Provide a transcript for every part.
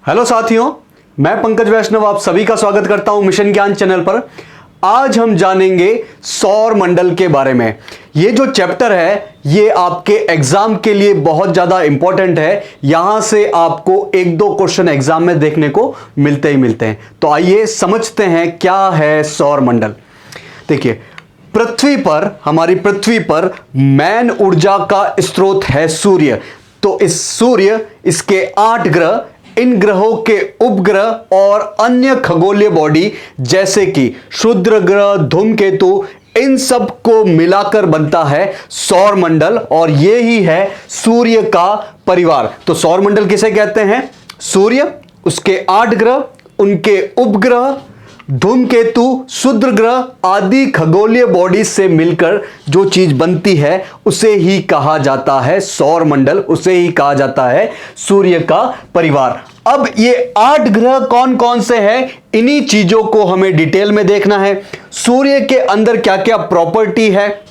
Hello साथियों, मैं पंकज वैष्णव आप सभी का स्वागत करता हूं मिशन ज्ञान चैनल पर। आज हम जानेंगे सौर मंडल के बारे में। ये जो चैप्टर है ये आपके एग्जाम के लिए बहुत ज्यादा इंपॉर्टेंट है। यहां से आपको एक दो क्वेश्चन एग्जाम में देखने को मिलते ही मिलते हैं। तो आइए समझते हैं क्या है सौर मंडल। देखिए, पृथ्वी पर, हमारी पृथ्वी पर मैन ऊर्जा का स्रोत है सूर्य। तो इस सूर्य, इसके 8 ग्रह, इन ग्रहों के उपग्रह और अन्य खगोलीय बॉडी जैसे कि क्षुद्र ग्रह, धूमकेतु, इन सब को मिलाकर बनता है सौर मंडल और ये ही है सूर्य का परिवार। तो सौर मंडल किसे कहते हैं? सूर्य, उसके 8 ग्रह, उनके उपग्रह, धूमकेतु, क्षुद्र ग्रह आदि खगोलीय बॉडी से मिलकर जो चीज बनती है उसे ही कहा जाता है सौर मंडल, उसे ही कहा जाता है सूर्य का परिवार। अब ये 8 ग्रह कौन कौन से हैं, इन्हीं चीजों को हमें डिटेल में देखना है। सूर्य के अंदर क्या क्या प्रॉपर्टी है,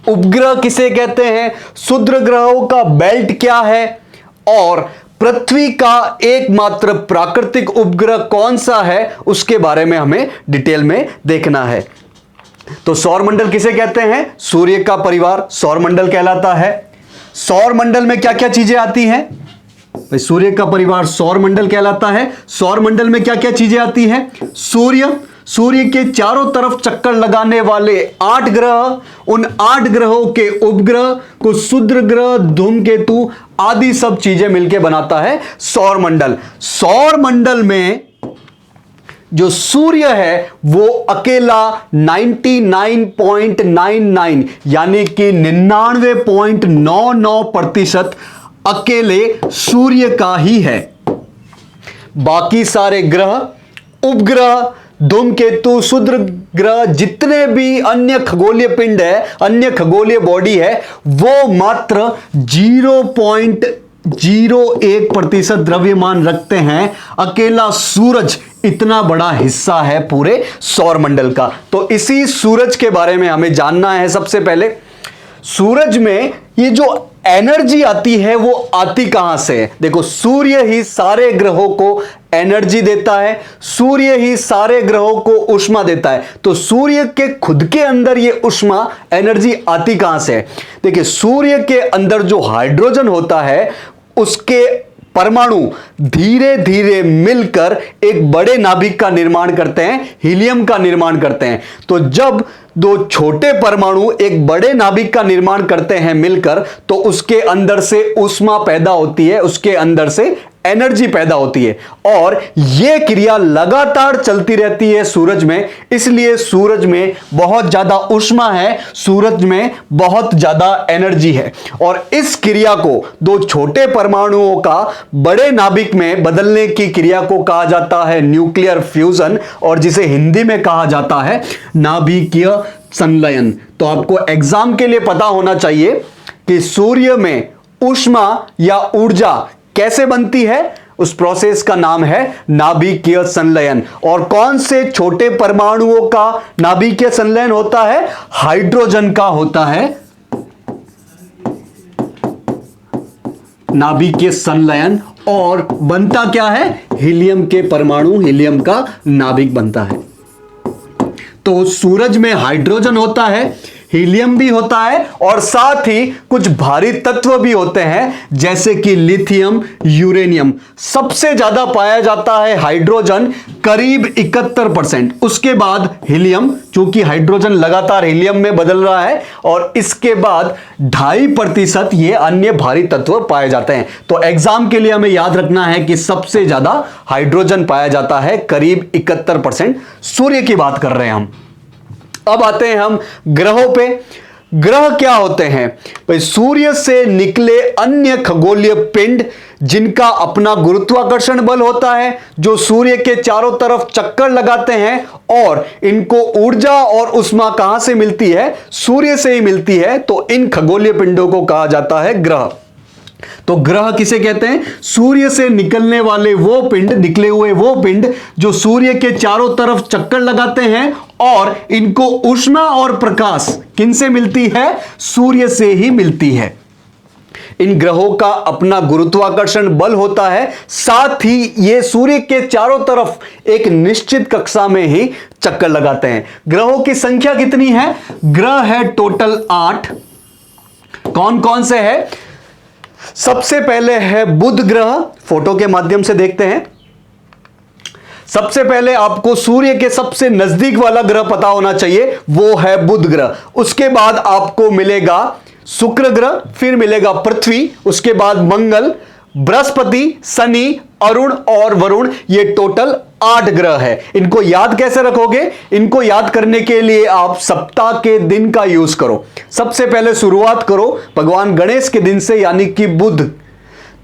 उपग्रह किसे कहते हैं, क्षुद्र ग्रहों का बेल्ट क्या है और पृथ्वी का एकमात्र प्राकृतिक उपग्रह कौन सा है, उसके बारे में हमें डिटेल में देखना है। तो सौर मंडल किसे कहते हैं? सूर्य का परिवार सौर मंडल कहलाता है। सौर मंडल में क्या क्या चीजें आती हैं? सूर्य का परिवार सौर मंडल कहलाता है। सौर मंडल में क्या क्या चीजें आती हैं? सूर्य के चारों तरफ चक्कर लगाने वाले 8 ग्रह, उन 8 ग्रहों के उपग्रह को क्षुद्र ग्रह, धूमकेतु आदि सब चीजें मिलकर बनाता है सौर मंडल। सौर मंडल में जो सूर्य है वो अकेला 99.99 यानी कि 99.99% अकेले सूर्य का ही है। बाकी सारे ग्रह, उपग्रह, धूमकेतु, क्षुद्र ग्रह, जितने भी अन्य खगोलीय पिंड है, अन्य खगोलीय बॉडी है, वो मात्र 0.01% द्रव्यमान रखते हैं। अकेला सूरज इतना बड़ा हिस्सा है पूरे सौर मंडल का। तो इसी सूरज के बारे में हमें जानना है। सबसे पहले सूरज में ये जो एनर्जी आती है वो आती कहां से है? देखो, सूर्य ही सारे ग्रहों को एनर्जी देता है, सूर्य ही सारे ग्रहों को ऊष्मा देता है। तो सूर्य के खुद के अंदर ये ऊष्मा, एनर्जी आती कहां से है? देखिए, सूर्य के अंदर जो हाइड्रोजन होता है उसके परमाणु धीरे धीरे मिलकर एक बड़े नाभिक का निर्माण करते हैं, हीलियम का निर्माण करते हैं। तो जब दो छोटे परमाणु एक बड़े नाभिक का निर्माण करते हैं मिलकर, तो उसके अंदर से ऊष्मा पैदा होती है, उसके अंदर से एनर्जी पैदा होती है और यह क्रिया लगातार चलती रहती है सूरज में। इसलिए सूरज में बहुत ज्यादा ऊष्मा है, सूरज में बहुत ज्यादा एनर्जी है और इस क्रिया को, दो छोटे परमाणुओं का बड़े नाभिक में बदलने की क्रिया को कहा जाता है न्यूक्लियर फ्यूजन और जिसे हिंदी में कहा जाता है नाभिकीय संलयन। तो आपको एग्जाम के लिए पता होना चाहिए कि सूर्य में ऊष्मा या ऊर्जा कैसे बनती है, उस प्रोसेस का नाम है नाभिकीय संलयन। और कौन से छोटे परमाणुओं का नाभिकीय संलयन होता है? हाइड्रोजन का होता है नाभिकीय संलयन। और बनता क्या है? हीलियम के परमाणु, हीलियम का नाभिक बनता है। तो सूरज में हाइड्रोजन होता है, हीलियम भी होता है और साथ ही कुछ भारी तत्व भी होते हैं जैसे कि लिथियम, यूरेनियम। सबसे ज्यादा पाया जाता है हाइड्रोजन, करीब 71%। उसके बाद हीलियम, चूंकि हाइड्रोजन लगातार हीलियम में बदल रहा है, और इसके बाद 2.5% ये अन्य भारी तत्व पाए जाते हैं। तो एग्जाम के लिए हमें याद रखना है कि सबसे ज्यादा हाइड्रोजन पाया जाता है, करीब 71%। सूर्य की बात कर रहे हैं हम। अब आते हैं हम ग्रहों पे। ग्रह क्या होते हैं भाई? सूर्य से निकले अन्य खगोलीय पिंड जिनका अपना गुरुत्वाकर्षण बल होता है, जो सूर्य के चारों तरफ चक्कर लगाते हैं और इनको ऊर्जा और ऊष्मा कहां से मिलती है? सूर्य से ही मिलती है। तो इन खगोलीय पिंडों को कहा जाता है ग्रह। तो ग्रह किसे कहते हैं? सूर्य से निकलने वाले वो पिंड, निकले हुए वो पिंड जो सूर्य के चारों तरफ चक्कर लगाते हैं और इनको ऊष्मा और प्रकाश किनसे मिलती है? सूर्य से ही मिलती है। इन ग्रहों का अपना गुरुत्वाकर्षण बल होता है, साथ ही ये सूर्य के चारों तरफ एक निश्चित कक्षा में ही चक्कर लगाते हैं। ग्रहों की संख्या कितनी है? ग्रह है टोटल 8। कौन कौन से है? सबसे पहले है बुध ग्रह, फोटो के माध्यम से देखते हैं। सबसे पहले आपको सूर्य के सबसे नजदीक वाला ग्रह पता होना चाहिए, वो है बुध ग्रह। उसके बाद आपको मिलेगा शुक्र ग्रह, फिर मिलेगा पृथ्वी, उसके बाद मंगल, बृहस्पति, शनि, अरुण और वरुण। ये टोटल 8 ग्रह है। इनको याद कैसे रखोगे? इनको याद करने के लिए आप सप्ताह के दिन का यूज करो। सबसे पहले शुरुआत करो भगवान गणेश के दिन से, यानी कि बुध।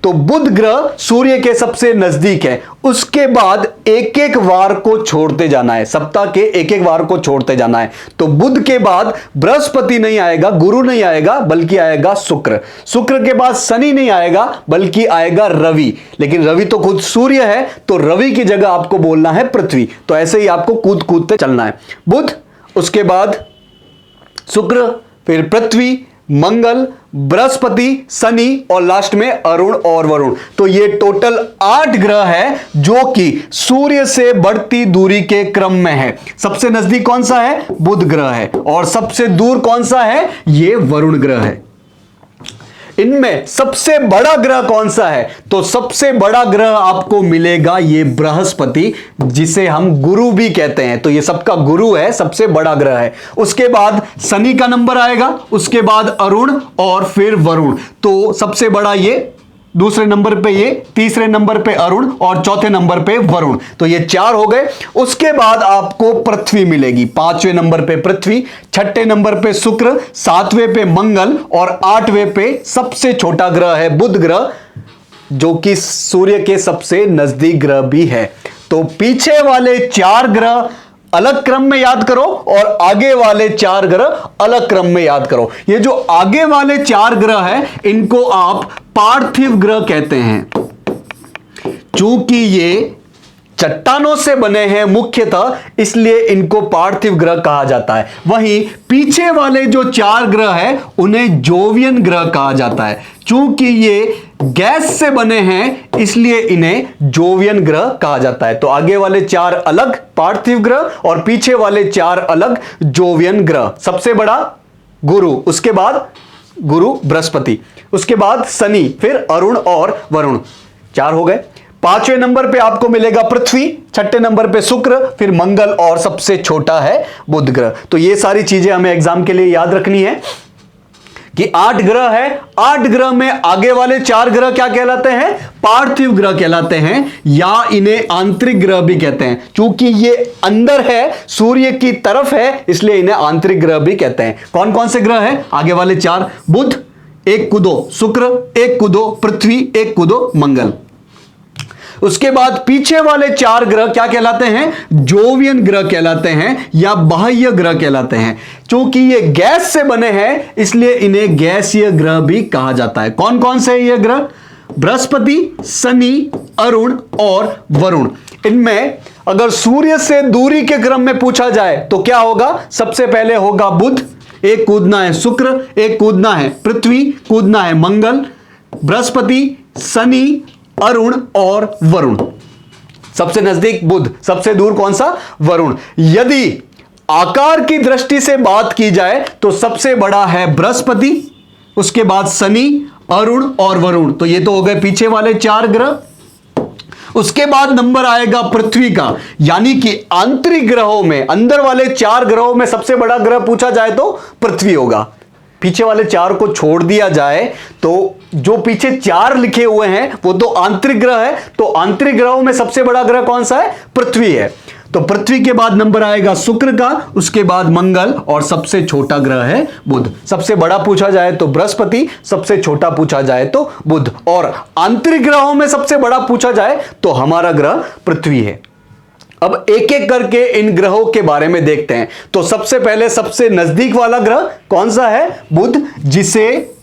तो बुध ग्रह सूर्य के सबसे नजदीक है। उसके बाद एक एक वार को छोड़ते जाना है, सप्ताह के एक एक वार को छोड़ते जाना है। तो बुध के बाद बृहस्पति नहीं आएगा, गुरु नहीं आएगा, बल्कि आएगा शुक्र। शुक्र के बाद शनि नहीं आएगा, बल्कि आएगा रवि। लेकिन रवि तो खुद सूर्य है, तो रवि की जगह आपको बोलना है पृथ्वी। तो ऐसे ही आपको कूद कूदते चलना है। बुध, उसके बाद शुक्र, फिर पृथ्वी, मंगल, बृहस्पति, शनि और लास्ट में अरुण और वरुण। तो ये टोटल 8 ग्रह है जो कि सूर्य से बढ़ती दूरी के क्रम में है। सबसे नजदीक कौन सा है? बुध ग्रह है। और सबसे दूर कौन सा है? ये वरुण ग्रह है। इनमें सबसे बड़ा ग्रह कौन सा है? तो सबसे बड़ा ग्रह आपको मिलेगा ये बृहस्पति, जिसे हम गुरु भी कहते हैं। तो ये सबका गुरु है, सबसे बड़ा ग्रह है। उसके बाद शनि का नंबर आएगा, उसके बाद अरुण और फिर वरुण। तो सबसे बड़ा ये, दूसरे नंबर पे ये, तीसरे नंबर पे अरुण और चौथे नंबर पे वरुण। तो ये 4 हो गए। उसके बाद आपको पृथ्वी मिलेगी, 5वें नंबर पे पृथ्वी, 6ठे नंबर पे शुक्र, 7वें पे मंगल और 8वें पे सबसे छोटा ग्रह है बुध ग्रह, जो कि सूर्य के सबसे नजदीक ग्रह भी है। तो पीछे वाले 4 ग्रह अलग क्रम में याद करो और आगे वाले 4 ग्रह अलग क्रम में याद करो। ये जो आगे वाले 4 ग्रह हैं, इनको आप पार्थिव ग्रह कहते हैं, चूंकि ये चट्टानों से बने हैं मुख्यतः, इसलिए इनको पार्थिव ग्रह कहा जाता है। वहीं पीछे वाले जो 4 ग्रह हैं, उन्हें जोवियन ग्रह कहा जाता है। चूंकि ये गैस से बने हैं, इसलिए इन्हें जोवियन ग्रह कहा जाता है। तो आगे वाले 4 अलग पार्थिव ग्रह और पीछे वाले 4 अलग जोवियन ग्रह। सबसे बड़ा गुरु, उसके बाद गुरु बृहस्पति, उसके बाद शनि, फिर अरुण और वरुण। 4 हो गए। 5वें नंबर पे आपको मिलेगा पृथ्वी, 6ठे नंबर पे शुक्र, फिर मंगल और सबसे छोटा है बुध ग्रह। तो ये सारी चीजें हमें एग्जाम के लिए याद रखनी है कि 8 ग्रह है। 8 ग्रह में आगे वाले 4 ग्रह क्या कहलाते हैं? पार्थिव ग्रह कहलाते हैं, या इन्हें आंतरिक ग्रह भी कहते हैं। चूंकि ये अंदर है, सूर्य की तरफ है, इसलिए इन्हें आंतरिक ग्रह भी कहते हैं। कौन कौन से ग्रह हैं? आगे वाले 4, बुध, 1 को 2 शुक्र, 1 को 2 पृथ्वी, 1 को 2 मंगल। उसके बाद पीछे वाले 4 ग्रह क्या कहलाते हैं? जोवियन ग्रह कहलाते हैं या बाह्य ग्रह कहलाते हैं। क्योंकि ये गैस से बने हैं, इसलिए इन्हें गैसीय ग्रह भी कहा जाता है। कौन कौन से ये ग्रह? बृहस्पति, शनि, अरुण और वरुण। इनमें अगर सूर्य से दूरी के क्रम में पूछा जाए तो क्या होगा? सबसे पहले होगा बुध, 1 कूदना है शुक्र, 1 कूदना है पृथ्वी, कूदना है मंगल, बृहस्पति, शनि, अरुण और वरुण। सबसे नजदीक बुध, सबसे दूर कौन सा? वरुण। यदि आकार की दृष्टि से बात की जाए तो सबसे बड़ा है बृहस्पति, उसके बाद शनि, अरुण और वरुण। तो ये तो हो गए पीछे वाले 4 ग्रह। उसके बाद नंबर आएगा पृथ्वी का, यानी कि आंतरिक ग्रहों में, अंदर वाले 4 ग्रहों में सबसे बड़ा ग्रह पूछा जाए तो पृथ्वी होगा। पीछे वाले 4 को छोड़ दिया जाए तो जो पीछे 4 लिखे हुए हैं वो तो आंतरिक ग्रह है। तो आंतरिक ग्रहों में सबसे बड़ा ग्रह कौन सा है? पृथ्वी है। तो पृथ्वी के बाद नंबर आएगा शुक्र का, उसके बाद मंगल और सबसे छोटा ग्रह है बुध। सबसे बड़ा पूछा जाए तो बृहस्पति, सबसे छोटा पूछा जाए तो बुध, और आंतरिक ग्रहों में सबसे बड़ा पूछा जाए तो हमारा ग्रह पृथ्वी है। अब एक एक करके इन ग्रहों के बारे में देखते हैं। तो सबसे पहले सबसे नजदीक वाला ग्रह कौन सा है? बुध, जिसे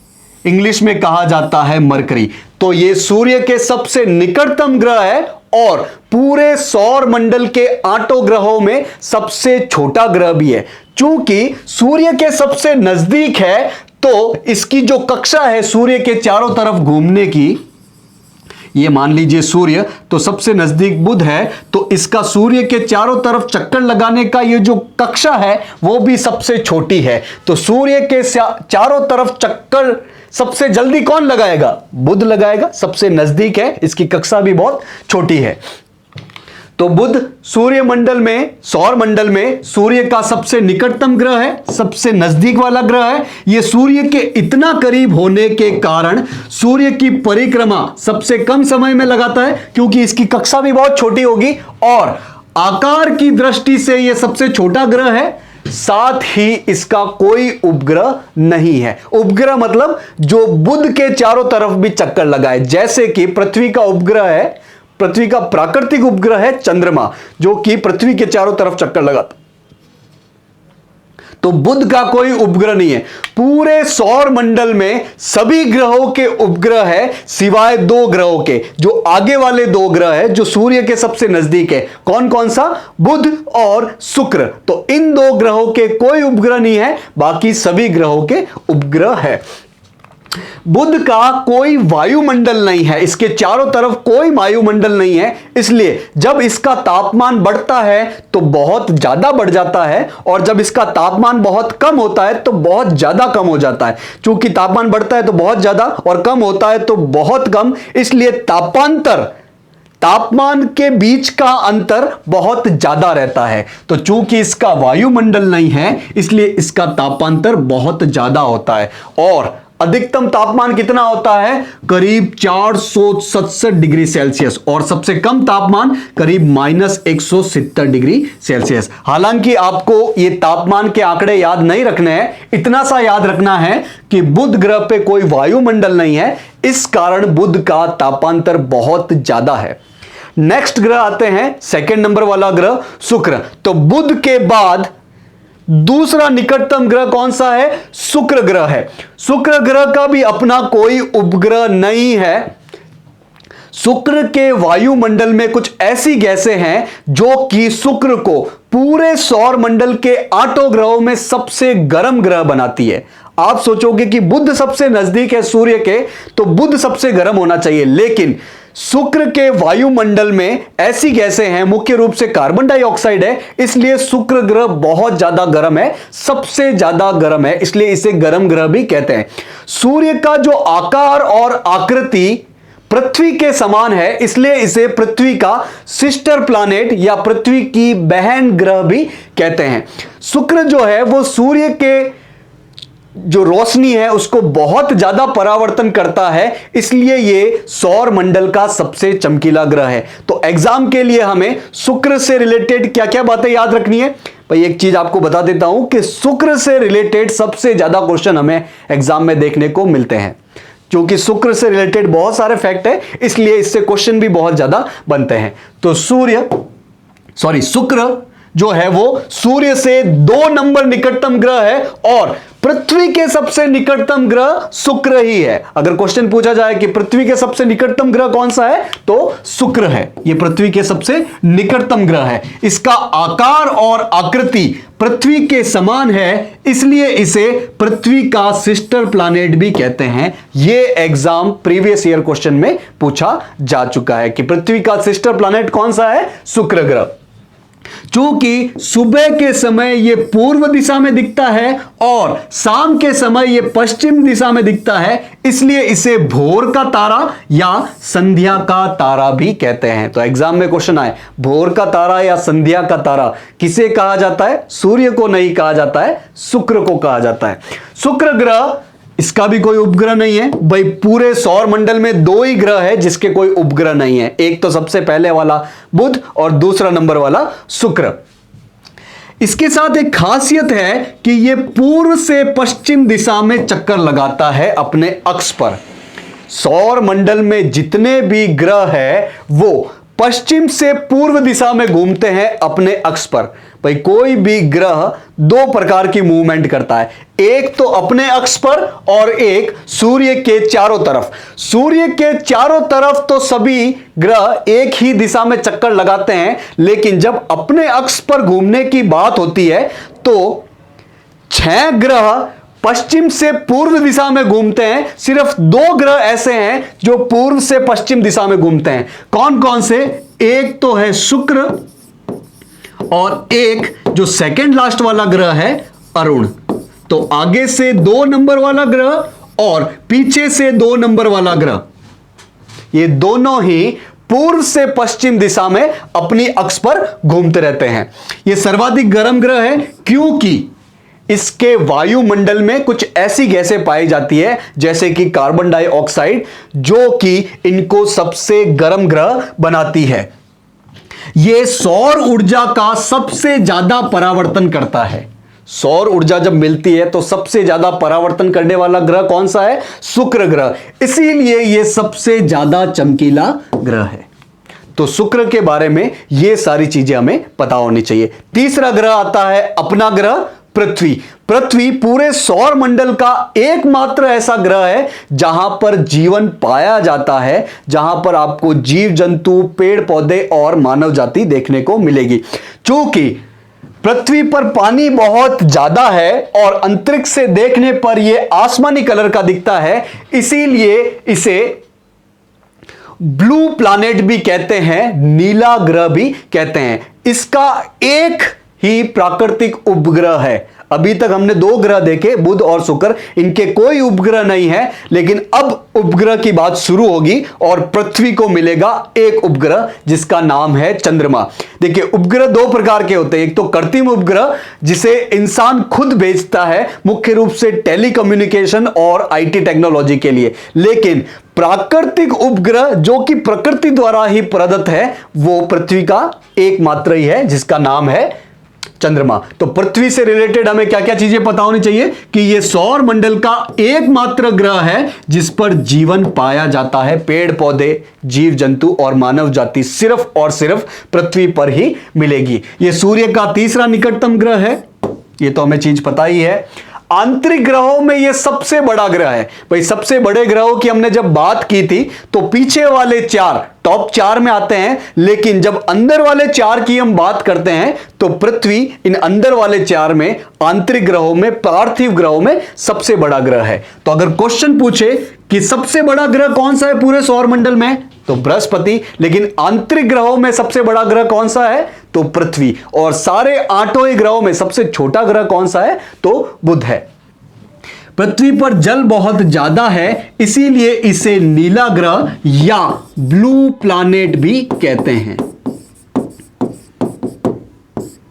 इंग्लिश में कहा जाता है मरकरी। तो ये सूर्य के सबसे निकटतम ग्रह है और पूरे सौर मंडल के 8 ग्रहों में सबसे छोटा ग्रह भी है। चूंकि सूर्य के सबसे नजदीक है तो इसकी जो कक्षा है सूर्य के चारों तरफ घूमने की, ये मान लीजिए सूर्य, तो सबसे नजदीक बुध है, तो इसका सूर्य के चारों तरफ चक्कर लगाने का ये जो कक्षा है वो भी सबसे छोटी है। तो सूर्य के चारों तरफ चक्कर सबसे जल्दी कौन लगाएगा? बुध लगाएगा, सबसे नजदीक है, इसकी कक्षा भी बहुत छोटी है। तो बुध सूर्यमंडल में, सौर मंडल में सूर्य का सबसे निकटतम ग्रह है, सबसे नजदीक वाला ग्रह है। यह सूर्य के इतना करीब होने के कारण सूर्य की परिक्रमा सबसे कम समय में लगाता है, क्योंकि इसकी कक्षा भी बहुत छोटी होगी और आकार की दृष्टि से यह सबसे छोटा ग्रह है। साथ ही इसका कोई उपग्रह नहीं है। उपग्रह मतलब जो बुध के चारों तरफ भी चक्कर लगाए, जैसे कि पृथ्वी का उपग्रह है, पृथ्वी का प्राकृतिक उपग्रह है चंद्रमा, जो कि पृथ्वी के चारों तरफ चक्कर लगाता। तो बुध का कोई उपग्रह नहीं है। पूरे सौर मंडल में सभी ग्रहों के उपग्रह है सिवाय दो ग्रहों के। जो आगे वाले दो ग्रह है जो सूर्य के सबसे नजदीक है, कौन कौन सा? बुध और शुक्र। तो इन दो ग्रहों के कोई उपग्रह नहीं है, बाकी सभी ग्रहों के उपग्रह है। बुध का कोई वायुमंडल नहीं है, इसके चारों तरफ कोई वायुमंडल नहीं है, इसलिए जब इसका तापमान बढ़ता है तो बहुत ज्यादा बढ़ जाता है और जब इसका तापमान बहुत कम होता है तो बहुत ज्यादा कम हो जाता है। चूंकि तापमान बढ़ता है तो बहुत ज्यादा और कम होता है तो बहुत कम, इसलिए तापमान के बीच का अंतर बहुत ज्यादा रहता है। तो चूंकि इसका वायुमंडल नहीं है इसलिए इसका तापांतर बहुत ज्यादा होता है और अधिकतम तापमान कितना होता है? करीब 467 डिग्री सेल्सियस और सबसे कम तापमान करीब -170 डिग्री सेल्सियस। हालांकि आपको ये तापमान के आंकड़े याद नहीं रखने हैं, इतना सा याद रखना है कि बुध ग्रह पे कोई वायुमंडल नहीं है, इस कारण बुध का तापांतर बहुत ज्यादा है। नेक्स्ट ग्रह आते हैं, सेकेंड नंबर वाला ग्रह शुक्र। तो बुध के बाद दूसरा निकटतम ग्रह कौन सा है? शुक्र ग्रह है। शुक्र ग्रह का भी अपना कोई उपग्रह नहीं है। शुक्र के वायुमंडल में कुछ ऐसी गैसें हैं जो कि शुक्र को पूरे सौर मंडल के 8 ग्रहों में सबसे गर्म ग्रह बनाती है। आप सोचोगे कि बुध सबसे नजदीक है सूर्य के, तो बुध सबसे गर्म होना चाहिए, लेकिन शुक्र के वायुमंडल में ऐसी गैसें हैं, मुख्य रूप से कार्बन डाइऑक्साइड है, इसलिए शुक्र ग्रह बहुत ज्यादा गर्म है, सबसे ज्यादा गर्म है, इसलिए इसे गर्म ग्रह भी कहते हैं। सूर्य का जो आकार और आकृति पृथ्वी के समान है, इसलिए इसे पृथ्वी का सिस्टर प्लैनेट या पृथ्वी की बहन ग्रह भी कहते हैं। शुक्र जो है वो सूर्य के जो रोशनी है उसको बहुत ज्यादा परावर्तन करता है, इसलिए ये सौर मंडल का सबसे चमकीला ग्रह है। तो एग्जाम के लिए हमें शुक्र से रिलेटेड क्या क्या बातें याद रखनी है? भाई एक चीज आपको बता देता हूं कि शुक्र से रिलेटेड सबसे ज्यादा क्वेश्चन हमें एग्जाम में देखने को मिलते हैं, क्योंकि शुक्र से रिलेटेड बहुत सारे फैक्ट है, इसलिए इससे क्वेश्चन भी बहुत ज्यादा बनते हैं। तो शुक्र जो है वो सूर्य से 2 नंबर निकटतम ग्रह है और पृथ्वी के सबसे निकटतम ग्रह शुक्र ही है। अगर क्वेश्चन पूछा जाए कि पृथ्वी के सबसे निकटतम ग्रह कौन सा है, तो शुक्र है। यह पृथ्वी के सबसे निकटतम ग्रह है। इसका आकार और आकृति पृथ्वी के समान है, इसलिए इसे पृथ्वी का सिस्टर प्लैनेट भी कहते हैं। यह एग्जाम प्रीवियस ईयर क्वेश्चन में पूछा जा चुका है कि पृथ्वी का सिस्टर प्लैनेट कौन सा है? शुक्र ग्रह। चूंकि सुबह के समय यह पूर्व दिशा में दिखता है और शाम के समय यह पश्चिम दिशा में दिखता है, इसलिए इसे भोर का तारा या संध्या का तारा भी कहते हैं। तो एग्जाम में क्वेश्चन आए, भोर का तारा या संध्या का तारा किसे कहा जाता है? सूर्य को नहीं कहा जाता है, शुक्र को कहा जाता है। शुक्र ग्रह, इसका भी कोई उपग्रह नहीं है। भाई पूरे सौर मंडल में 2 ही ग्रह है जिसके कोई उपग्रह नहीं है, एक तो सबसे पहले वाला बुध और दूसरा नंबर वाला शुक्र। इसके साथ एक खासियत है कि यह पूर्व से पश्चिम दिशा में चक्कर लगाता है अपने अक्ष पर। सौर मंडल में जितने भी ग्रह है वो पश्चिम से पूर्व दिशा में घूमते हैं अपने अक्ष पर। भाई कोई भी ग्रह 2 प्रकार की मूवमेंट करता है, एक तो अपने अक्ष पर और एक सूर्य के चारों तरफ। सूर्य के चारों तरफ तो सभी ग्रह एक ही दिशा में चक्कर लगाते हैं, लेकिन जब अपने अक्ष पर घूमने की बात होती है तो 6 ग्रह पश्चिम से पूर्व दिशा में घूमते हैं। सिर्फ 2 ग्रह ऐसे हैं जो पूर्व से पश्चिम दिशा में घूमते हैं। कौन कौन से? एक तो है शुक्र और एक जो सेकंड लास्ट वाला ग्रह है अरुण। तो आगे से 2 नंबर वाला ग्रह और पीछे से 2 नंबर वाला ग्रह, ये दोनों ही पूर्व से पश्चिम दिशा में अपनी अक्ष पर घूमते रहते हैं। यह सर्वाधिक गर्म ग्रह है क्योंकि इसके वायुमंडल में कुछ ऐसी गैसें पाई जाती है जैसे कि कार्बन डाइऑक्साइड, जो कि इनको सबसे गर्म ग्रह बनाती है। यह सौर ऊर्जा का सबसे ज्यादा परावर्तन करता है। सौर ऊर्जा जब मिलती है तो सबसे ज्यादा परावर्तन करने वाला ग्रह कौन सा है? शुक्र ग्रह। इसीलिए यह सबसे ज्यादा चमकीला ग्रह है। तो शुक्र के बारे में यह सारी चीजें हमें पता होनी चाहिए। तीसरा ग्रह आता है अपना ग्रह पृथ्वी। पृथ्वी पूरे सौर मंडल का एकमात्र ऐसा ग्रह है जहां पर जीवन पाया जाता है, जहां पर आपको जीव जंतु, पेड़ पौधे और मानव जाति देखने को मिलेगी। चूंकि पृथ्वी पर पानी बहुत ज्यादा है और अंतरिक्ष से देखने पर यह आसमानी कलर का दिखता है, इसीलिए इसे ब्लू प्लैनेट भी कहते हैं, नीला ग्रह भी कहते हैं। इसका एक ही प्राकृतिक उपग्रह है। अभी तक हमने 2 ग्रह देखे, बुध और शुक्र, इनके कोई उपग्रह नहीं है, लेकिन अब उपग्रह की बात शुरू होगी और पृथ्वी को मिलेगा एक उपग्रह जिसका नाम है चंद्रमा। देखिए, उपग्रह 2 प्रकार के होते हैं। एक तो कृत्रिम उपग्रह जिसे इंसान खुद भेजता है, मुख्य रूप से टेलीकम्युनिकेशन और आईटी टेक्नोलॉजी के लिए। लेकिन प्राकृतिक उपग्रह जो कि प्रकृति द्वारा ही प्रदत्त है, वो पृथ्वी का एकमात्र ही है जिसका नाम है चंद्रमा। तो पृथ्वी से रिलेटेड हमें क्या क्या चीजें पता होनी चाहिए कि यह सौर मंडल का एकमात्र ग्रह है जिस पर जीवन पाया जाता है। पेड़ पौधे, जीव जंतु और मानव जाति सिर्फ और सिर्फ पृथ्वी पर ही मिलेगी। यह सूर्य का तीसरा निकटतम ग्रह है, यह तो हमें चीज पता ही है। आंतरिक ग्रहों में यह सबसे बड़ा ग्रह है। भाई, सबसे बड़े ग्रहों की हमने जब बात की थी तो पीछे वाले 4 टॉप 4 में आते हैं, लेकिन जब अंदर वाले 4 की हम बात करते हैं तो पृथ्वी इन अंदर वाले 4 में, आंतरिक ग्रहों में, पार्थिव ग्रहों में सबसे बड़ा ग्रह है। तो अगर क्वेश्चन पूछे कि सबसे बड़ा ग्रह कौन सा है पूरे सौर मंडल में, तो बृहस्पति। लेकिन आंतरिक ग्रहों में सबसे बड़ा ग्रह कौन सा है? तो पृथ्वी। और सारे 8 ही ग्रहों में सबसे छोटा ग्रह कौन सा है? तो बुध है। पृथ्वी पर जल बहुत ज्यादा है, इसीलिए इसे नीला ग्रह या ब्लू प्लैनेट भी कहते हैं।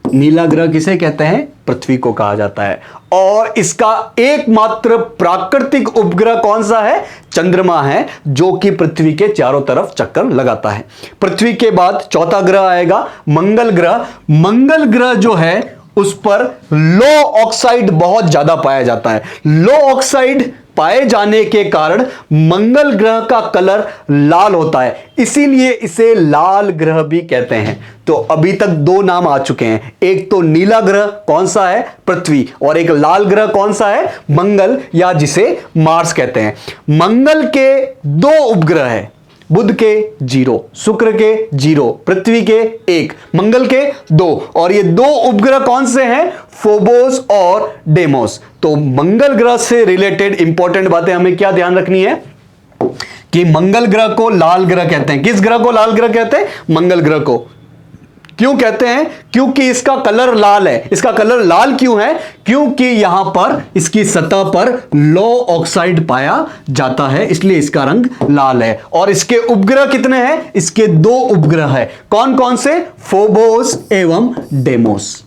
नीला ग्रह किसे कहते हैं? पृथ्वी को कहा जाता है। और इसका एकमात्र प्राकृतिक उपग्रह कौन सा है? चंद्रमा है, जो कि पृथ्वी के चारों तरफ चक्कर लगाता है। पृथ्वी के बाद चौथा ग्रह आएगा मंगल ग्रह। मंगल ग्रह जो है उस पर लो ऑक्साइड बहुत ज्यादा पाया जाता है। लो ऑक्साइड पाए जाने के कारण मंगल ग्रह का कलर लाल होता है, इसीलिए इसे लाल ग्रह भी कहते हैं। तो अभी तक 2 नाम आ चुके हैं, एक तो नीला ग्रह कौन सा है? पृथ्वी, और एक लाल ग्रह कौन सा है? मंगल, या जिसे मार्स कहते हैं। मंगल के 2 उपग्रह है, बुध के 0, शुक्र के 0, पृथ्वी के 1, मंगल के 2। और ये 2 उपग्रह कौन से हैं? फोबोस और डेमोस। तो मंगल ग्रह से रिलेटेड इंपॉर्टेंट बातें हमें क्या ध्यान रखनी है कि मंगल ग्रह को लाल ग्रह कहते हैं। किस ग्रह को लाल ग्रह कहते हैं? मंगल ग्रह को। क्यों कहते हैं? क्योंकि इसका कलर लाल है। इसका कलर लाल क्यों है? क्योंकि यहां पर इसकी सतह पर लो ऑक्साइड पाया जाता है, इसलिए इसका रंग लाल है। और इसके उपग्रह कितने हैं? इसके 2 उपग्रह है। कौन कौन से? फोबोस एवं डेमोस।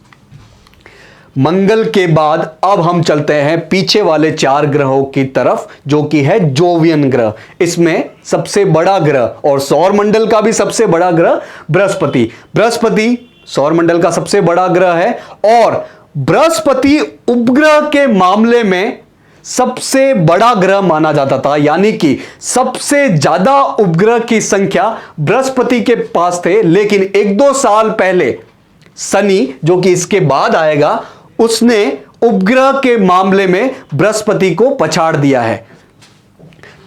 मंगल के बाद अब हम चलते हैं पीछे वाले 4 ग्रहों की तरफ, जो कि है जोवियन ग्रह। इसमें सबसे बड़ा ग्रह और सौर मंडल का भी सबसे बड़ा ग्रह बृहस्पति। बृहस्पति सौर मंडल का सबसे बड़ा ग्रह है और बृहस्पति उपग्रह के मामले में सबसे बड़ा ग्रह माना जाता था, यानी कि सबसे ज्यादा उपग्रह की संख्या बृहस्पति के पास थे। लेकिन 1-2 साल पहले शनि, जो कि इसके बाद आएगा, उसने उपग्रह के मामले में बृहस्पति को पछाड़ दिया है।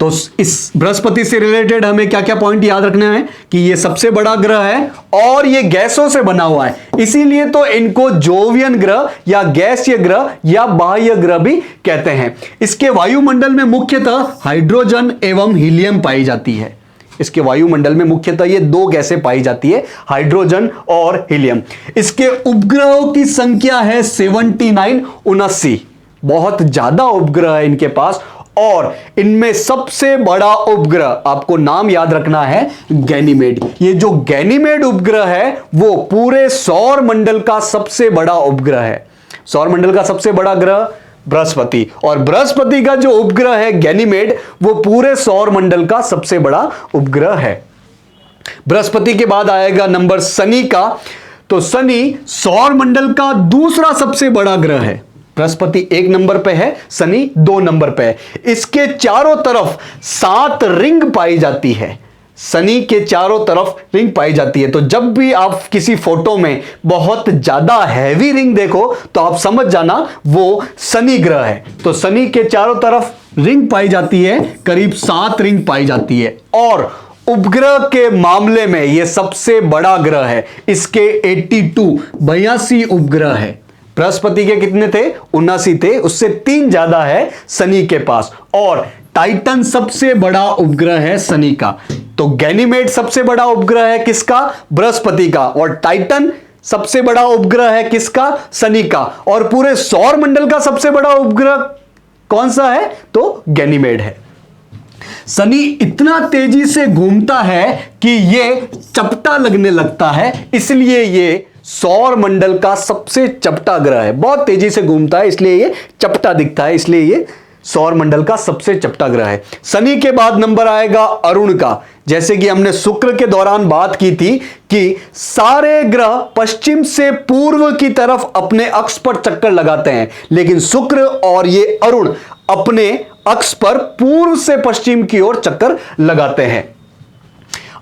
तो इस बृहस्पति से रिलेटेड हमें क्या क्या पॉइंट याद रखने हैं कि ये सबसे बड़ा ग्रह है और ये गैसों से बना हुआ है, इसीलिए तो इनको जोवियन ग्रह या गैसीय ग्रह या बाह्य ग्रह भी कहते हैं। इसके वायुमंडल में मुख्यतः हाइड्रोजन एवं हीलियम पाई जाती है। इसके वायुमंडल में मुख्यतः ये दो गैसें पाई जाती है, हाइड्रोजन और हीलियम। इसके उपग्रहों की संख्या है 79, 79। बहुत ज्यादा उपग्रह है इनके पास और इनमें सबसे बड़ा उपग्रह, आपको नाम याद रखना है, गैनीमेड। ये जो गैनीमेड उपग्रह है वो पूरे सौर मंडल का सबसे बड़ा उपग्रह है। सौर मंडल का सबसे बड़ा ग्रह बृहस्पति, और बृहस्पति का जो उपग्रह है गैनीमेड वो पूरे सौर मंडल का सबसे बड़ा उपग्रह है। बृहस्पति के बाद आएगा नंबर शनि का। तो शनि सौर मंडल का दूसरा सबसे बड़ा ग्रह है। बृहस्पति 1 नंबर पे है, शनि 2 नंबर पे है। इसके चारों तरफ 7 रिंग पाई जाती है। शनि के चारों तरफ रिंग पाई जाती है। तो जब भी आप किसी फोटो में बहुत ज्यादा हैवी रिंग देखो तो आप समझ जाना वो शनि ग्रह है। तो शनि के चारों तरफ रिंग पाई जाती है, करीब 7 रिंग पाई जाती है और उपग्रह के मामले में यह सबसे बड़ा ग्रह है। इसके 82 उपग्रह है। बृहस्पति के कितने थे? 79 थे, उससे 3 ज्यादा है शनि के पास। और टाइटन सबसे बड़ा उपग्रह है शनि का। तो गैनीमेड सबसे बड़ा उपग्रह है किसका? बृहस्पति का। और टाइटन सबसे बड़ा उपग्रह है किसका? शनि का। और पूरे सौर मंडल का सबसे बड़ा उपग्रह कौन सा है? तो गैनीमेड है। शनि इतना तेजी से घूमता है कि यह चपटा लगने लगता है, इसलिए यह सौर मंडल का सबसे चपटा ग्रह है। बहुत तेजी से घूमता है इसलिए यह चपटा दिखता है, इसलिए यह सौर मंडल का सबसे चपटा ग्रह है। शनि के बाद नंबर आएगा अरुण का। जैसे कि हमने शुक्र के दौरान बात की थी कि सारे ग्रह पश्चिम से पूर्व की तरफ अपने अक्ष पर चक्कर लगाते हैं, लेकिन शुक्र और ये अरुण अपने अक्ष पर पूर्व से पश्चिम की ओर चक्कर लगाते हैं।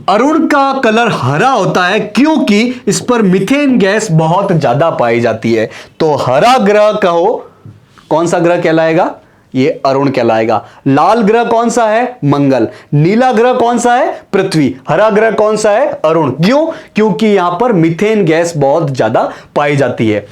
अरुण का कलर हरा होता है क्योंकि इस पर मीथेन गैस बहुत ज्यादा पाई जाती है। तो हरा ग्रह कहो, कौन सा ग्रह कहलाएगा? ये अरुण कहलाएगा। लाल ग्रह कौन सा है? मंगल। नीला ग्रह कौन सा है? पृथ्वी। हरा ग्रह कौन सा है? अरुण। क्यों? क्योंकि यहां पर मीथेन गैस बहुत ज्यादा पाई जाती है।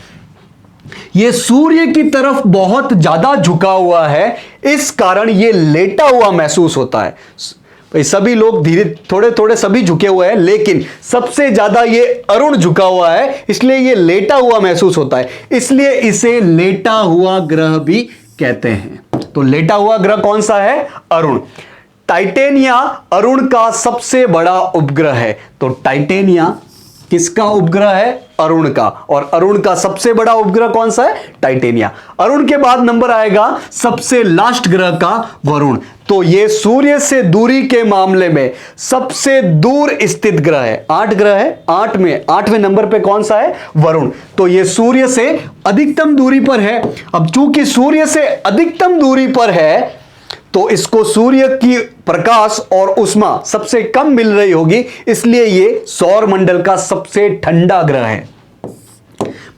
यह सूर्य की तरफ बहुत ज्यादा झुका हुआ है, इस कारण यह लेटा हुआ महसूस होता है। सभी लोग धीरे थोड़े थोड़े सभी झुके हुए हैं, लेकिन सबसे ज्यादा ये अरुण झुका हुआ है, इसलिए ये लेटा हुआ महसूस होता है, इसलिए इसे लेटा हुआ ग्रह भी कहते हैं। तो लेटा हुआ ग्रह कौन सा है? अरुण। टाइटेनिया अरुण का सबसे बड़ा उपग्रह है। तो टाइटेनिया किसका उपग्रह है? अरुण का। और अरुण का सबसे बड़ा उपग्रह कौन सा है? टाइटेनिया। अरुण के बाद नंबर आएगा सबसे लास्ट ग्रह का, वरुण। तो यह सूर्य से दूरी के मामले में सबसे दूर स्थित ग्रह है। 8 ग्रह है, 8वें नंबर पे कौन सा है? वरुण। तो यह सूर्य से अधिकतम दूरी पर है। अब चूंकि सूर्य से अधिकतम दूरी पर है तो इसको सूर्य की प्रकाश और उष्मा सबसे कम मिल रही होगी, इसलिए यह सौर मंडल का सबसे ठंडा ग्रह है।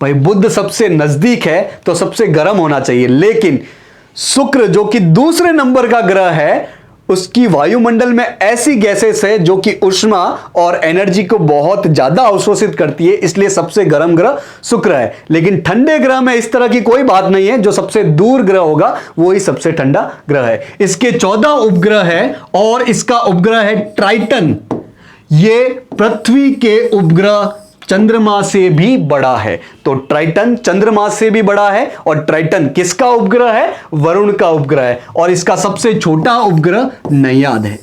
भाई बुध सबसे नजदीक है तो सबसे गर्म होना चाहिए, लेकिन शुक्र जो कि दूसरे नंबर का ग्रह है उसकी वायुमंडल में ऐसी गैसेस है जो कि ऊष्मा और एनर्जी को बहुत ज्यादा अवशोषित करती है, इसलिए सबसे गर्म ग्रह शुक्र है। लेकिन ठंडे ग्रह में इस तरह की कोई बात नहीं है, जो सबसे दूर ग्रह होगा वो ही सबसे ठंडा ग्रह है। इसके 14 उपग्रह है और इसका उपग्रह है ट्राइटन। ये पृथ्वी के उपग्रह चंद्रमा से भी बड़ा है। तो ट्राइटन चंद्रमा से भी बड़ा है और ट्राइटन किसका उपग्रह है? वरुण का उपग्रह है। और इसका सबसे छोटा उपग्रह नैयाद है।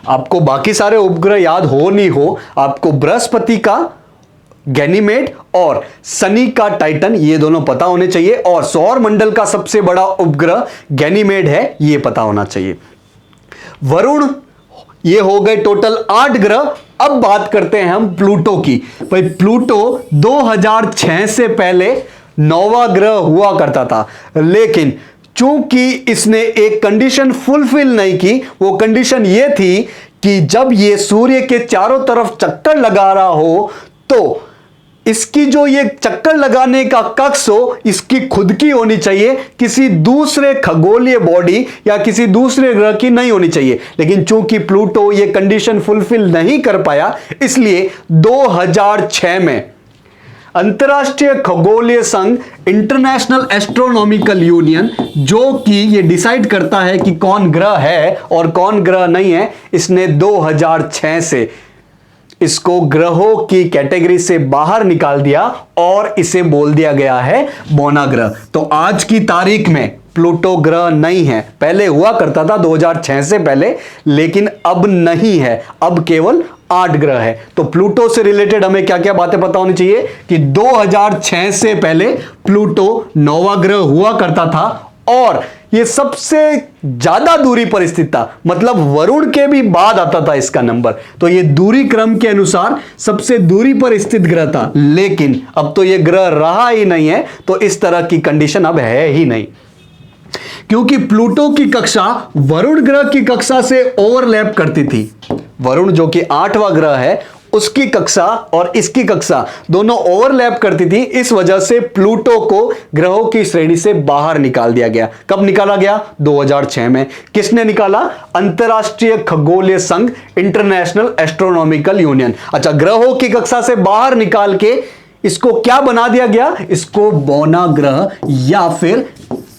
आपको बाकी सारे उपग्रह याद हो नहीं हो, आपको बृहस्पति का गैनीमेड और शनि का टाइटन ये दोनों पता होने चाहिए, और सौर मंडल का सबसे बड़ा उपग्रह गैनीमेड है ये पता होना चाहिए। वरुण ये हो गए टोटल 8 ग्रह। अब बात करते हैं हम प्लूटो की। भाई प्लूटो 2006 से पहले 9वां ग्रह हुआ करता था, लेकिन चूंकि इसने एक कंडीशन फुलफिल नहीं की, वो कंडीशन ये थी कि जब ये सूर्य के चारों तरफ चक्कर लगा रहा हो तो इसकी जो ये चक्कर लगाने का कक्ष हो, इसकी खुद की होनी चाहिए, किसी दूसरे खगोलीय बॉडी या किसी दूसरे ग्रह की नहीं होनी चाहिए। लेकिन चूंकि प्लूटो ये कंडीशन फुलफिल नहीं कर पाया, इसलिए 2006 में अंतरराष्ट्रीय खगोलीय संघ, इंटरनेशनल एस्ट्रोनॉमिकल यूनियन, जो कि ये डिसाइड करता है कि कौन ग्रह है और कौन ग्रह नहीं है, इसने 2006 से इसको ग्रहों की कैटेगरी से बाहर निकाल दिया और इसे बोल दिया गया है बौना ग्रह। तो आज की तारीख में प्लूटो ग्रह नहीं है। पहले हुआ करता था 2006 से पहले, लेकिन अब नहीं है, अब केवल 8 ग्रह है। तो प्लूटो से रिलेटेड हमें क्या क्या बातें पता होनी चाहिए कि 2006 से पहले प्लूटो 9वां ग्रह हुआ करता था और ये सबसे ज्यादा दूरी पर स्थित था, मतलब वरुण के भी बाद आता था इसका नंबर। तो ये दूरी क्रम के अनुसार सबसे दूरी पर स्थित ग्रह था, लेकिन अब तो ये ग्रह रहा ही नहीं है, तो इस तरह की कंडीशन अब है ही नहीं, क्योंकि प्लूटो की कक्षा वरुण ग्रह की कक्षा से ओवरलैप करती थी। वरुण जो कि 8वां ग्रह है, उसकी कक्षा और इसकी कक्षा दोनों ओवरलैप करती थी। इस वजह से प्लूटो को ग्रहों की श्रेणी से बाहर निकाल दिया गया। कब निकाला गया? 2006 में। किसने निकाला? अंतरराष्ट्रीय खगोलीय संघ, इंटरनेशनल एस्ट्रोनॉमिकल यूनियन। अच्छा, ग्रहों की कक्षा से बाहर निकाल के इसको क्या बना दिया गया? इसको बौना ग्रह या फिर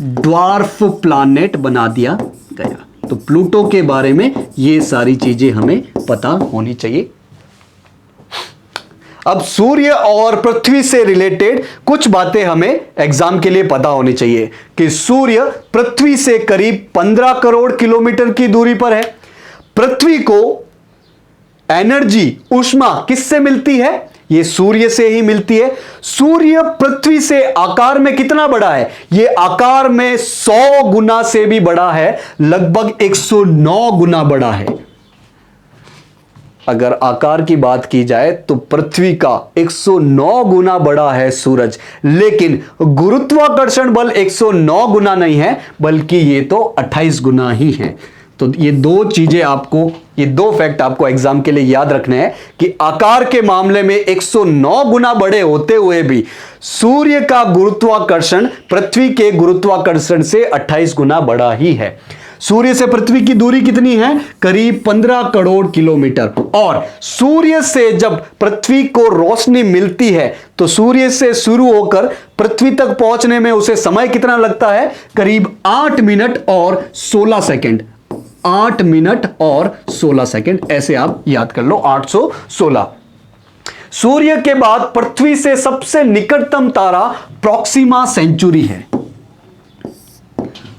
ड्वार्फ प्लैनेट बना दिया गया। तो प्लूटो के बारे में ये सारी चीजें हमें पता होनी चाहिए। अब सूर्य और पृथ्वी से रिलेटेड कुछ बातें हमें एग्जाम के लिए पता होनी चाहिए कि सूर्य पृथ्वी से करीब 15 करोड़ किलोमीटर की दूरी पर है। पृथ्वी को एनर्जी, ऊष्मा किससे मिलती है? ये सूर्य से ही मिलती है। सूर्य पृथ्वी से आकार में कितना बड़ा है? ये आकार में 100 गुना से भी बड़ा है, लगभग 109 गुना बड़ा है। अगर आकार की बात की जाए तो पृथ्वी का 109 गुना बड़ा है सूरज, लेकिन गुरुत्वाकर्षण बल 109 गुना नहीं है, बल्कि ये तो 28 गुना ही है। तो ये दो चीजें आपको, ये दो फैक्ट आपको एग्जाम के लिए याद रखने हैं कि आकार के मामले में 109 गुना बड़े होते हुए भी सूर्य का गुरुत्वाकर्षण पृथ्वी के गुरुत्वाकर्षण से 28 गुना बड़ा ही है। सूर्य से पृथ्वी की दूरी कितनी है? करीब 15 करोड़ किलोमीटर। और सूर्य से जब पृथ्वी को रोशनी मिलती है तो सूर्य से शुरू होकर पृथ्वी तक पहुंचने में उसे समय कितना लगता है? करीब 8 मिनट और 16 सेकंड। 8 मिनट और 16 सेकंड, ऐसे आप याद कर लो, 816। सूर्य के बाद पृथ्वी से सबसे निकटतम तारा प्रॉक्सिमा सेंचुरी है।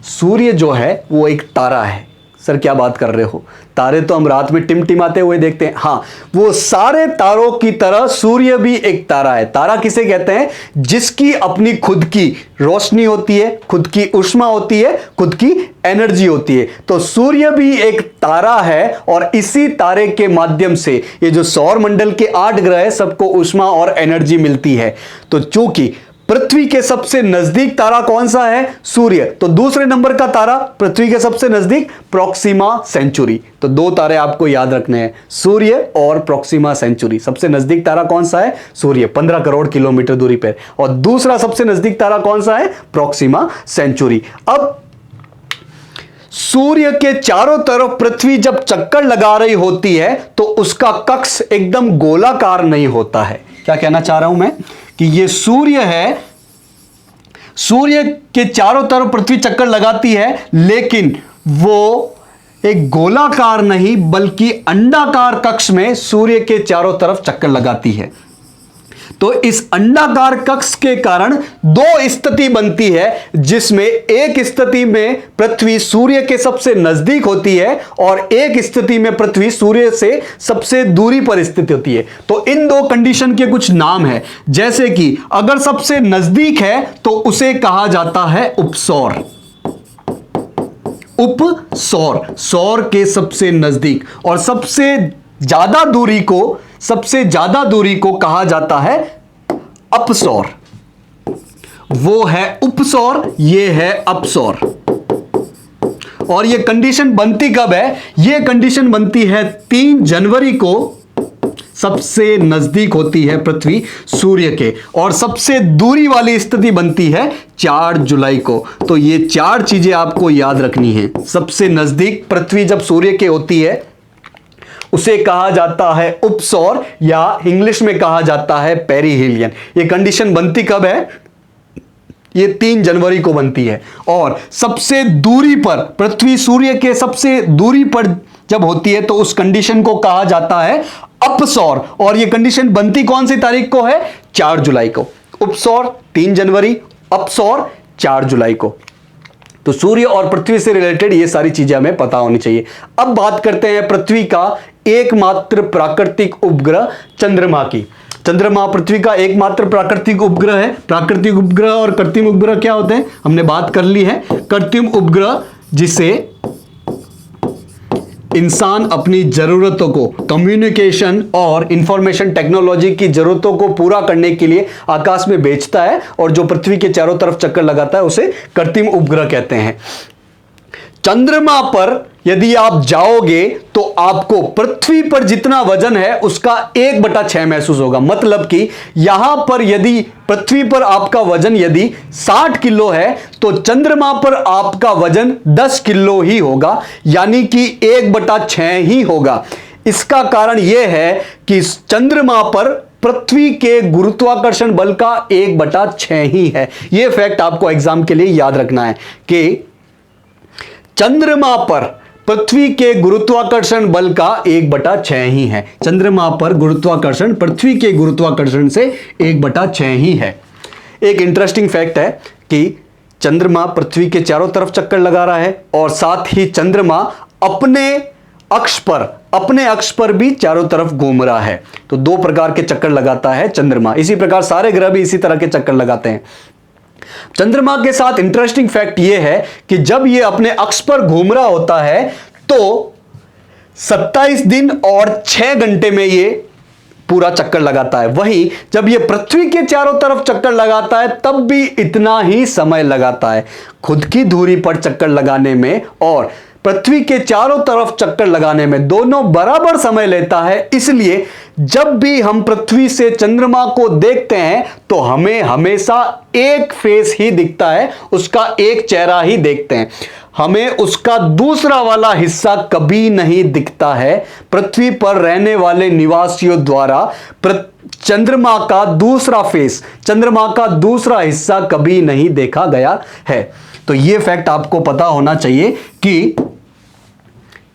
सूर्य जो है वो एक तारा है। सर क्या बात कर रहे हो? तारे तो हम रात में टिमटिमाते हुए देखते हैं। हाँ, वो सारे तारों की तरह सूर्य भी एक तारा है। तारा किसे कहते हैं? जिसकी अपनी खुद की रोशनी होती है, खुद की ऊष्मा होती है, खुद की एनर्जी होती है। तो सूर्य भी एक तारा है और इसी तारे के माध्यम से ये जो सौर मंडल के 8 ग्रह है, सबको ऊष्मा और एनर्जी मिलती है। तो चूंकि पृथ्वी के सबसे नजदीक तारा कौन सा है? सूर्य। तो दूसरे नंबर का तारा पृथ्वी के सबसे नजदीक प्रॉक्सिमा सेंचुरी। तो दो तारे आपको याद रखने हैं, सूर्य और प्रॉक्सिमा सेंचुरी। सबसे नजदीक तारा कौन सा है? सूर्य, 15 करोड़ किलोमीटर दूरी पर। और दूसरा सबसे नजदीक तारा कौन सा है? Proxima Centauri. अब सूर्य के चारों तरफ पृथ्वी जब चक्कर लगा रही होती है तो उसका कक्ष एकदम गोलाकार नहीं होता है। क्या कहना चाह रहा हूं मैं कि ये सूर्य है, सूर्य के चारों तरफ पृथ्वी चक्कर लगाती है, लेकिन वो एक गोलाकार नहीं बल्कि अंडाकार कक्ष में सूर्य के चारों तरफ चक्कर लगाती है। तो इस अंडाकार कक्ष के कारण दो स्थिति बनती है, जिसमें एक स्थिति में पृथ्वी सूर्य के सबसे नजदीक होती है और एक स्थिति में पृथ्वी सूर्य से सबसे दूरी पर स्थित होती है। तो इन दो कंडीशन के कुछ नाम है, जैसे कि अगर सबसे नजदीक है तो उसे कहा जाता है उपसौर। उपसौर, सौर के सबसे नजदीक। और सबसे ज्यादा दूरी को कहा जाता है अपसौर। वो है उपसौर, ये है अपसौर। और ये कंडीशन बनती कब है? ये कंडीशन बनती है 3 जनवरी को सबसे नजदीक होती है पृथ्वी सूर्य के, और सबसे दूरी वाली स्थिति बनती है 4 जुलाई को। तो ये 4 चीजें आपको याद रखनी है। सबसे नजदीक पृथ्वी जब सूर्य के होती है उसे कहा जाता है उपसौर, या इंग्लिश में कहा जाता है पेरिहेलियन। ये कंडीशन बनती कब है? ये 3 जनवरी को बनती है। और सबसे दूरी पर, पृथ्वी सूर्य के सबसे दूरी पर जब होती है तो उस कंडीशन को कहा जाता है अपसौर। और ये कंडीशन बनती कौन सी तारीख को है? 4 जुलाई को। उपसौर 3 जनवरी, अपसौर 4 जुलाई को। तो सूर्य और पृथ्वी से रिलेटेड ये सारी चीजें हमें पता होनी चाहिए। अब बात करते हैं पृथ्वी का एकमात्र प्राकृतिक उपग्रह चंद्रमा की। चंद्रमा पृथ्वी का एकमात्र प्राकृतिक उपग्रह है। प्राकृतिक उपग्रह और कृत्रिम उपग्रह क्या होते हैं हमने बात कर ली है। कृत्रिम उपग्रह जिसे इंसान अपनी जरूरतों को, कम्युनिकेशन और इंफॉर्मेशन टेक्नोलॉजी की जरूरतों को पूरा करने के लिए आकाश में भेजता है और जो पृथ्वी के चारों तरफ चक्कर लगाता है उसे कृत्रिम उपग्रह कहते हैं। चंद्रमा पर यदि आप जाओगे तो आपको पृथ्वी पर जितना वजन है उसका 1/6 महसूस होगा। मतलब कि यहां पर यदि पृथ्वी पर आपका वजन यदि 60 किलो है तो चंद्रमा पर आपका वजन 10 किलो ही होगा, यानी कि 1/6 ही होगा। इसका कारण यह है कि चंद्रमा पर पृथ्वी के गुरुत्वाकर्षण बल का 1/6 ही है। यह फैक्ट आपको एग्जाम के लिए याद रखना है कि चंद्रमा पर पृथ्वी के गुरुत्वाकर्षण बल का 1/6 ही है। चंद्रमा पर गुरुत्वाकर्षण पृथ्वी के गुरुत्वाकर्षण से 1/6 ही है। एक इंटरेस्टिंग फैक्ट है कि चंद्रमा पृथ्वी के चारों तरफ चक्कर लगा रहा है और साथ ही चंद्रमा अपने अक्ष पर भी चारों तरफ घूम रहा है। तो 2 प्रकार के चक्कर लगाता है चंद्रमा। इसी प्रकार सारे ग्रह भी इसी तरह के चक्कर लगाते हैं। चंद्रमा के साथ इंटरेस्टिंग फैक्ट यह है कि जब यह अपने अक्ष पर घूम रहा होता है तो 27 दिन और 6 घंटे में यह पूरा चक्कर लगाता है। वहीं जब यह पृथ्वी के चारों तरफ चक्कर लगाता है तब भी इतना ही समय लगाता है। खुद की धुरी पर चक्कर लगाने में और पृथ्वी के चारों तरफ चक्कर लगाने में दोनों बराबर समय लेता है। इसलिए जब भी हम पृथ्वी से चंद्रमा को देखते हैं तो हमें हमेशा एक फेस ही दिखता है, उसका एक चेहरा ही देखते हैं। हमें उसका दूसरा वाला हिस्सा कभी नहीं दिखता है। पृथ्वी पर रहने वाले निवासियों द्वारा चंद्रमा का दूसरा फेस, चंद्रमा का दूसरा हिस्सा कभी नहीं देखा गया है। तो यह फैक्ट आपको पता होना चाहिए कि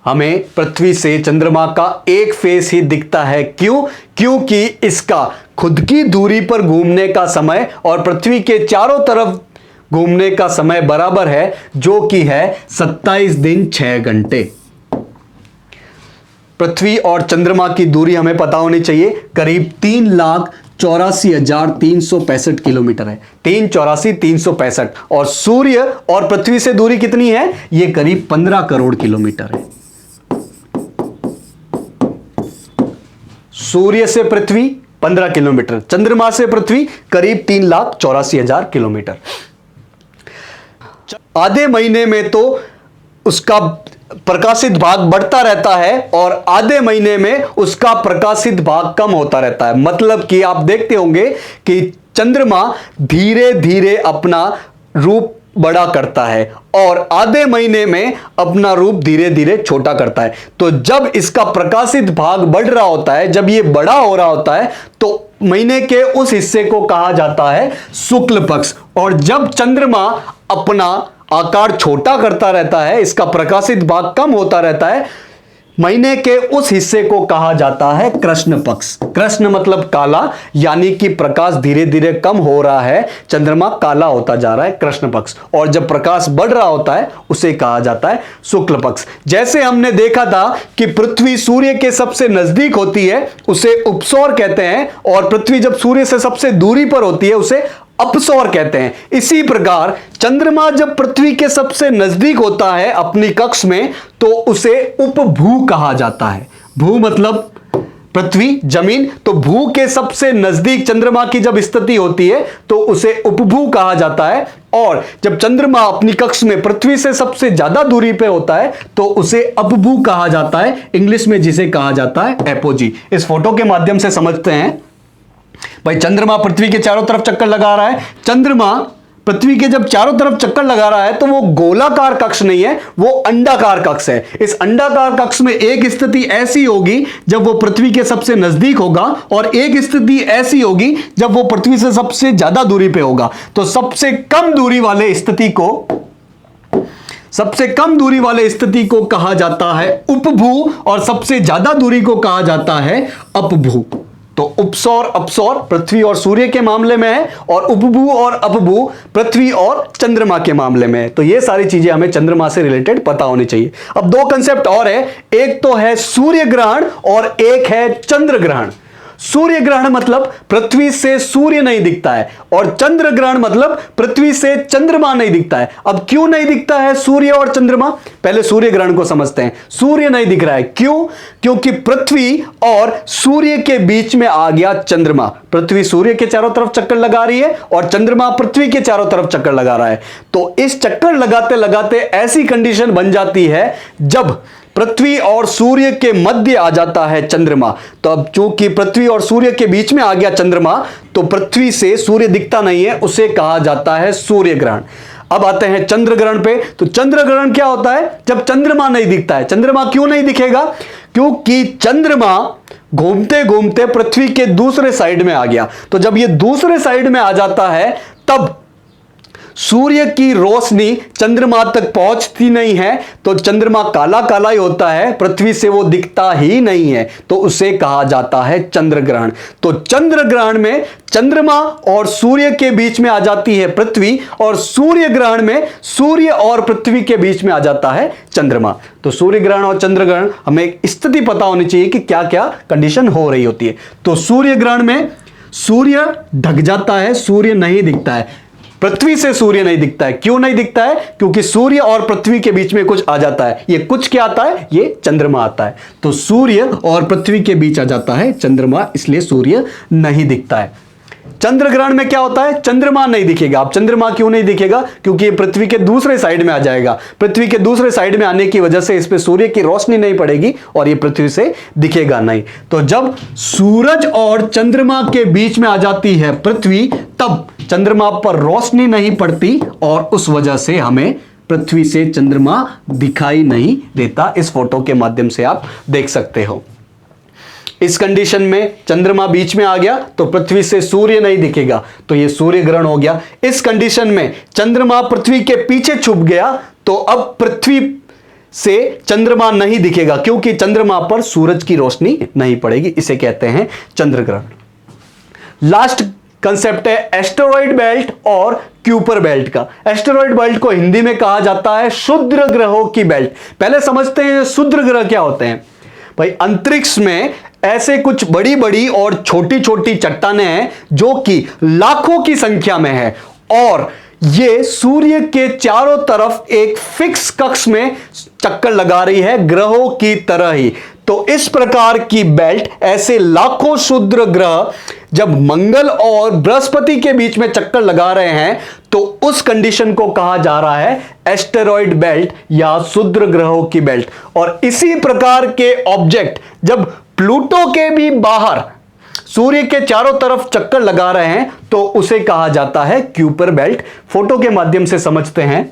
हमें पृथ्वी से चंद्रमा का एक फेस ही दिखता है। क्यों? क्योंकि इसका खुद की दूरी पर घूमने का समय और पृथ्वी के चारों तरफ घूमने का समय बराबर है, जो कि है 27 दिन 6 घंटे। पृथ्वी और चंद्रमा की दूरी हमें पता होनी चाहिए, करीब 3,84,365 किलोमीटर है। 3,84,365। और सूर्य और पृथ्वी से दूरी कितनी है? यह करीब 15 करोड़ किलोमीटर है। सूर्य से पृथ्वी 15 किलोमीटर, चंद्रमा से पृथ्वी करीब 3,84,000 किलोमीटर। आधे महीने में तो उसका प्रकाशित भाग बढ़ता रहता है और आधे महीने में उसका प्रकाशित भाग कम होता रहता है। मतलब कि आप देखते होंगे कि चंद्रमा धीरे धीरे अपना रूप बड़ा करता है और आधे महीने में अपना रूप धीरे धीरे छोटा करता है। तो जब इसका प्रकाशित भाग बढ़ रहा होता है, जब ये बड़ा हो रहा होता है, तो महीने के उस हिस्से को कहा जाता है शुक्ल पक्ष। और जब चंद्रमा अपना आकार छोटा करता रहता है, इसका प्रकाशित भाग कम होता रहता है, महीने के उस हिस्से को कहा जाता है कृष्ण पक्ष। कृष्ण मतलब काला, यानी कि प्रकाश धीरे धीरे कम हो रहा है, चंद्रमा काला होता जा रहा है, कृष्ण पक्ष। और जब प्रकाश बढ़ रहा होता है उसे कहा जाता है शुक्ल पक्ष। जैसे हमने देखा था कि पृथ्वी सूर्य के सबसे नजदीक होती है उसे उपसौर कहते हैं, और पृथ्वी जब सूर्य से सबसे दूरी पर होती है उसे अपसौर कहते हैं। इसी प्रकार चंद्रमा जब पृथ्वी के सबसे नजदीक होता है अपनी कक्ष में तो उसे उपभू कहा जाता है। भू मतलब पृथ्वी, जमीन, तो भू के सबसे नजदीक चंद्रमा की जब स्थिति होती है तो उसे उपभू कहा जाता है, और जब चंद्रमा अपनी कक्ष में पृथ्वी से सबसे ज्यादा दूरी पे होता है तो उसे अपभू कहा जाता है, इंग्लिश में जिसे कहा जाता है एपोजी। इस फोटो के माध्यम से समझते हैं भाई, चंद्रमा पृथ्वी के चारों तरफ चक्कर लगा रहा है। चंद्रमा पृथ्वी के जब चारों तरफ चक्कर लगा रहा है तो वो गोलाकार कक्ष नहीं है, वो अंडाकार कक्ष है। इस अंडाकार कक्ष में एक स्थिति ऐसी होगी जब वो पृथ्वी के सबसे नजदीक होगा, और एक स्थिति ऐसी होगी जब वो पृथ्वी से सबसे ज्यादा दूरी पे होगा। तो सबसे कम दूरी वाले स्थिति को कहा जाता है उपभू, और सबसे ज्यादा दूरी को कहा जाता है अपभू। तो उपसौर अपसौर पृथ्वी और सूर्य के मामले में है, और उपभू और अपभू पृथ्वी और चंद्रमा के मामले में है। तो ये सारी चीजें हमें चंद्रमा से रिलेटेड पता होनी चाहिए। अब दो कंसेप्ट और है, एक तो है सूर्य ग्रहण और एक है चंद्र ग्रहण। सूर्य ग्रहण मतलब पृथ्वी से सूर्य नहीं दिखता है, और चंद्र ग्रहण मतलब पृथ्वी से चंद्रमा नहीं दिखता है। अब क्यों नहीं दिखता है सूर्य और चंद्रमा? पहले सूर्य ग्रहण को समझते हैं। सूर्य नहीं दिख रहा है, क्यों? क्योंकि पृथ्वी और सूर्य के बीच में आ गया चंद्रमा। पृथ्वी सूर्य के चारों तरफ चक्कर लगा रही है और चंद्रमा पृथ्वी के चारों तरफ चक्कर लगा रहा है। तो इस चक्कर लगाते लगाते ऐसी कंडीशन बन जाती है जब पृथ्वी और सूर्य के मध्य आ जाता है चंद्रमा। तो अब चूंकि पृथ्वी और सूर्य के बीच में आ गया चंद्रमा, तो पृथ्वी से सूर्य दिखता नहीं है, उसे कहा जाता है सूर्य ग्रहण। अब आते हैं चंद्र ग्रहण पे। तो चंद्र ग्रहण क्या होता है? जब चंद्रमा नहीं दिखता है। चंद्रमा क्यों नहीं दिखेगा? क्योंकि चंद्रमा घूमते घूमते पृथ्वी के दूसरे साइड में आ गया। तो जब ये दूसरे साइड में आ जाता है तब सूर्य की रोशनी चंद्रमा तक पहुंचती नहीं है, तो चंद्रमा काला काला ही होता है, पृथ्वी से वो दिखता ही नहीं है, तो उसे कहा जाता है चंद्र ग्रहण। तो चंद्र ग्रहण में चंद्रमा और सूर्य के बीच में आ जाती है पृथ्वी, और सूर्य ग्रहण में सूर्य और पृथ्वी के बीच में आ जाता है चंद्रमा। तो सूर्य ग्रहण और चंद्र ग्रहण हमें स्थिति पता होनी चाहिए कि क्या क्या कंडीशन हो रही होती है। तो सूर्य ग्रहण में सूर्य ढक जाता है, सूर्य नहीं दिखता है, पृथ्वी से सूर्य नहीं दिखता है। क्यों नहीं दिखता है? क्योंकि सूर्य और पृथ्वी के बीच में कुछ आ जाता है। ये कुछ क्या आता है? ये चंद्रमा आता है। तो सूर्य और पृथ्वी के बीच आ जाता है चंद्रमा, इसलिए सूर्य नहीं दिखता है। चंद्र ग्रहण में क्या होता है? चंद्रमा नहीं दिखेगा। अब चंद्रमा क्यों नहीं दिखेगा? क्योंकि ये पृथ्वी के दूसरे साइड में आ जाएगा। पृथ्वी के दूसरे साइड में आने की वजह से इस पे सूर्य की रोशनी नहीं पड़ेगी और ये पृथ्वी से दिखेगा नहीं। तो जब सूरज और चंद्रमा के बीच में आ जाती है पृथ्वी, तब चंद्रमा पर रोशनी नहीं पड़ती और उस वजह से हमें पृथ्वी से चंद्रमा दिखाई नहीं देता। इस फोटो के माध्यम से आप देख सकते हो। इस कंडीशन में चंद्रमा बीच में आ गया तो पृथ्वी से सूर्य नहीं दिखेगा, तो यह सूर्य ग्रहण हो गया। इस कंडीशन में चंद्रमा पृथ्वी के पीछे छुप गया तो अब पृथ्वी से चंद्रमा नहीं दिखेगा, क्योंकि चंद्रमा पर सूरज की रोशनी नहीं पड़ेगी। इसे कहते हैं चंद्र ग्रहण। लास्ट कंसेप्ट है एस्टेरॉयड बेल्ट और क्यूपर बेल्ट का। एस्टेरॉयड बेल्ट को हिंदी में कहा जाता है क्षुद्र ग्रहों की बेल्ट। पहले समझते हैं क्षुद्र ग्रह क्या होते हैं। भाई, अंतरिक्ष में ऐसे कुछ बड़ी बड़ी और छोटी छोटी चट्टानें हैं जो कि लाखों की संख्या में है, और ये सूर्य के चारों तरफ एक फिक्स कक्ष में चक्कर लगा रही है, ग्रहों की तरह ही। तो इस प्रकार की बेल्ट, ऐसे लाखों क्षुद्र ग्रह जब मंगल और बृहस्पति के बीच में चक्कर लगा रहे हैं, तो उस कंडीशन को कहा जा रहा है एस्टेरॉयड बेल्ट या क्षुद्र ग्रहों की बेल्ट। और इसी प्रकार के ऑब्जेक्ट जब प्लूटो के भी बाहर सूर्य के चारों तरफ चक्कर लगा रहे हैं तो उसे कहा जाता है क्यूपर बेल्ट। फोटो के माध्यम से समझते हैं।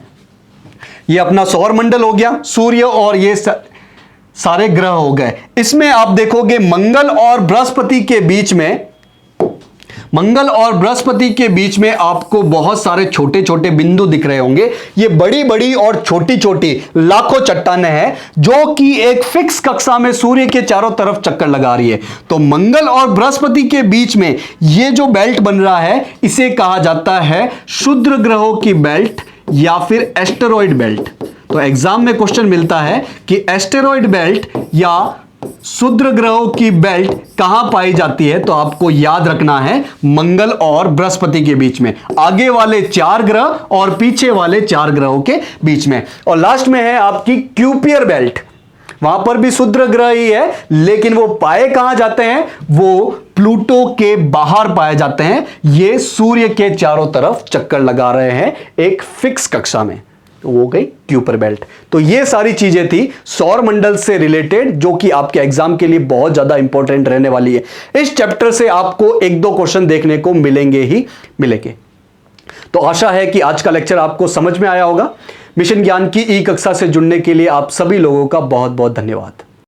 ये अपना सौर मंडल हो गया, सूर्य और ये सारे ग्रह हो गए। इसमें आप देखोगे मंगल और बृहस्पति के बीच में आपको बहुत सारे छोटे छोटे बिंदु दिख रहे होंगे। ये बड़ी बड़ी और छोटी छोटी लाखों चट्टानें हैं जो कि एक फिक्स कक्षा में सूर्य के चारों तरफ चक्कर लगा रही है। तो मंगल और बृहस्पति के बीच में ये जो बेल्ट बन रहा है, इसे कहा जाता है क्षुद्र ग्रहों की बेल्ट या फिर एस्टेरॉयड बेल्ट। तो एग्जाम में क्वेश्चन मिलता है कि एस्टेरॉयड बेल्ट या क्षुद्र ग्रहों की बेल्ट कहां पाई जाती है, तो आपको याद रखना है मंगल और बृहस्पति के बीच में, आगे वाले 4 ग्रह और पीछे वाले 4 ग्रहों के बीच में। और लास्ट में है आपकी क्यूपियर बेल्ट। वहां पर भी क्षुद्र ग्रह ही है, लेकिन वो पाए कहां जाते हैं, वो प्लूटो के बाहर पाए जाते हैं। ये सूर्य के चारों तरफ चक्कर लगा रहे हैं एक फिक्स कक्षा में। तो वो गई क्यूपर बेल्ट। तो ये सारी चीजें थी सौर मंडल से रिलेटेड, जो कि आपके एग्जाम के लिए बहुत ज्यादा इंपॉर्टेंट रहने वाली है। इस चैप्टर से आपको 1-2 क्वेश्चन देखने को मिलेंगे ही मिलेंगे। तो आशा है कि आज का लेक्चर आपको समझ में आया होगा। मिशन ज्ञान की ई कक्षा से जुड़ने के लिए आप सभी लोगों का बहुत बहुत धन्यवाद।